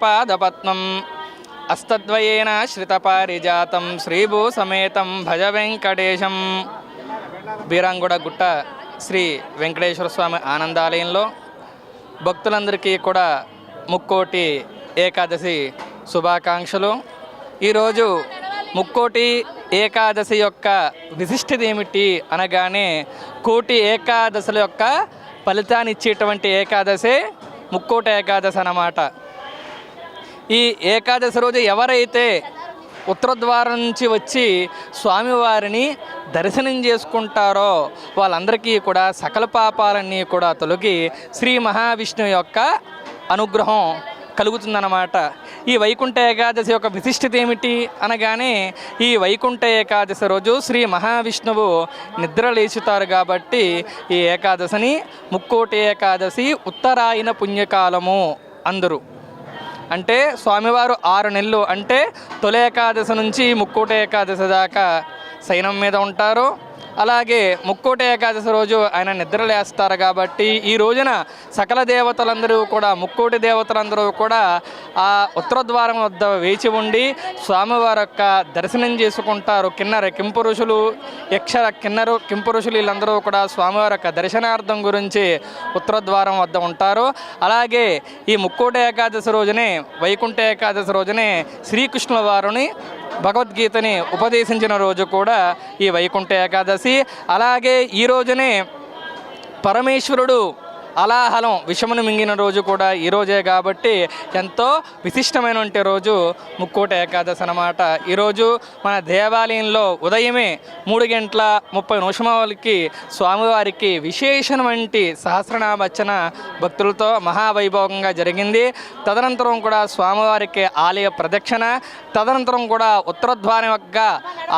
కమలపాదపద్మం అస్తద్వయేన శ్రితపారిజాతం శ్రీభూ సమేతం భజ వెంకటేశం. బీరాంగూడ గుట్ట శ్రీ వెంకటేశ్వర స్వామి ఆనందాలయంలో భక్తులందరికీ కూడా ముక్కోటి ఏకాదశి శుభాకాంక్షలు. ఈరోజు ముక్కోటి ఏకాదశి యొక్క విశిష్టత ఏమిటి అనగానే కోటి ఏకాదశుల యొక్క ఫలితాన్ని ఇచ్చేటువంటి ఏకాదశి ముక్కోటి ఏకాదశి అన్నమాట. ఈ ఏకాదశి రోజు ఎవరైతే ఉత్తరద్వారం నుంచి వచ్చి స్వామివారిని దర్శనం చేసుకుంటారో వాళ్ళందరికీ కూడా సకల పాపాలన్నీ కూడా తొలగి శ్రీ మహావిష్ణువు యొక్క అనుగ్రహం కలుగుతుందన్నమాట. ఈ వైకుంఠ ఏకాదశి యొక్క విశిష్టత ఏమిటి అనగానే ఈ వైకుంఠ ఏకాదశి రోజు శ్రీ మహావిష్ణువు నిద్ర లేచుతారు కాబట్టి ఈ ఏకాదశిని ముక్కోటి ఏకాదశి ఉత్తరాయణ పుణ్యకాలము అందరూ. అంటే స్వామివారు 6 నెలలు అంటే తొలి ఏకాదశి నుంచి ముక్కోటి ఏకాదశి దాకా శయనం మీద ఉంటారు. అలాగే ముక్కోటి ఏకాదశి రోజు ఆయన నిద్రలేస్తారు కాబట్టి ఈ రోజున సకల దేవతలందరూ కూడా ముక్కోటి దేవతలందరూ కూడా ఆ ఉత్తరద్వారం వద్ద వేచి ఉండి స్వామివారి యొక్క దర్శనం చేసుకుంటారు. కిన్నర కింపురుషులు యక్షర కిన్నరు కింపురుషులు వీళ్ళందరూ కూడా స్వామివారి యొక్క దర్శనార్థం గురించి ఉత్తరద్వారం వద్ద ఉంటారు. అలాగే ఈ ముక్కోటి ఏకాదశి రోజునే వైకుంఠ ఏకాదశి రోజునే శ్రీకృష్ణుల వారిని భగవద్గీతని ఉపదేశించిన రోజు కూడా ఈ వైకుంఠ ఏకాదశి. అలాగే ఈ రోజునే పరమేశ్వరుడు అలాహలం విషమును మింగిన రోజు కూడా ఈరోజే కాబట్టి ఎంతో విశిష్టమైనటువంటి రోజు ముక్కోటి ఏకాదశి అన్నమాట. ఈరోజు మన దేవాలయంలో ఉదయమే 3:30 స్వామివారికి విశేషమైన సహస్రనామర్చన భక్తులతో మహావైభవంగా జరిగింది. తదనంతరం కూడా స్వామివారికి ఆలయ ప్రదక్షిణ, తదనంతరం కూడా ఉత్తరద్వారం యొక్క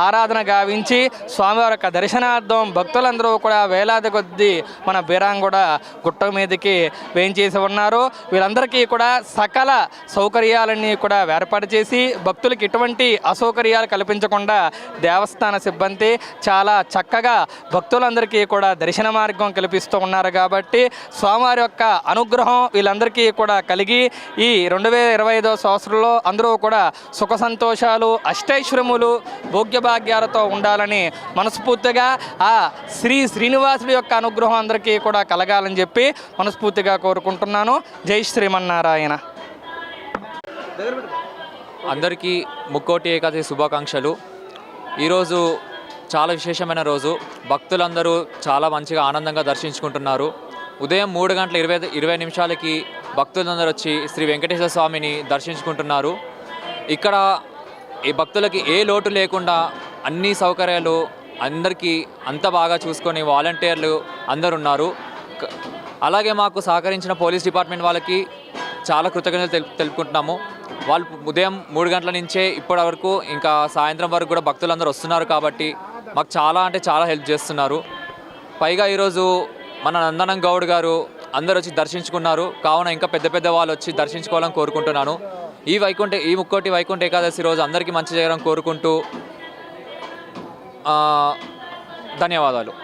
ఆరాధన గావించి స్వామివారి యొక్క దర్శనార్థం భక్తులందరూ కూడా వేలాది కొద్దీ మన బీరాంగూడ గుట్ట మీదకి వేయించేసి ఉన్నారు. వీళ్ళందరికీ కూడా సకల సౌకర్యాలన్నీ కూడా ఏర్పాటు చేసి భక్తులకు ఎటువంటి అసౌకర్యాలు కల్పించకుండా దేవస్థాన సిబ్బంది చాలా చక్కగా భక్తులందరికీ కూడా దర్శన మార్గం కల్పిస్తూ ఉన్నారు. కాబట్టి స్వామివారి యొక్క అనుగ్రహం వీళ్ళందరికీ కూడా కలిగి ఈ 2025వ సంవత్సరంలో అందరూ కూడా సుఖ సంతోషాలు అష్టైశ్వర్యములు భోగ్యభాగ్యాలతో ఉండాలని మనస్ఫూర్తిగా ఆ శ్రీనివాసుడి యొక్క అనుగ్రహం అందరికీ కూడా కలగాలని చెప్పి మనస్ఫూర్తిగా కోరుకుంటున్నాను. జై శ్రీమన్నారాయణ. అందరికీ ముక్కోటి ఏకాదశి శుభాకాంక్షలు. ఈరోజు చాలా విశేషమైన రోజు. భక్తులందరూ చాలా మంచిగా ఆనందంగా దర్శించుకుంటున్నారు. ఉదయం 3:20 భక్తులందరూ వచ్చి శ్రీ వెంకటేశ్వర స్వామిని దర్శించుకుంటున్నారు. ఇక్కడ ఈ భక్తులకి ఏ లోటు లేకుండా అన్ని సౌకర్యాలు అందరికీ అంత బాగా చూసుకొని వాలంటీర్లు అందరు ఉన్నారు. అలాగే మాకు సహకరించిన పోలీస్ డిపార్ట్మెంట్ వాళ్ళకి చాలా కృతజ్ఞతలు తెలుపుకుంటున్నాము. వాళ్ళు ఉదయం 3 గంటల నుంచే ఇప్పటి వరకు ఇంకా సాయంత్రం వరకు కూడా భక్తులందరూ వస్తున్నారు కాబట్టి మాకు చాలా అంటే చాలా హెల్ప్ చేస్తున్నారు. పైగా ఈరోజు మన నందనం గౌడ్ గారు అందరు వచ్చి దర్శించుకున్నారు. కావున ఇంకా పెద్ద వాళ్ళు వచ్చి దర్శించుకోవాలని కోరుకుంటున్నాను. ఈ ముక్కోటి వైకుంఠ ఏకాదశి రోజు అందరికీ మంచి జరగాలని కోరుకుంటూ ధన్యవాదాలు.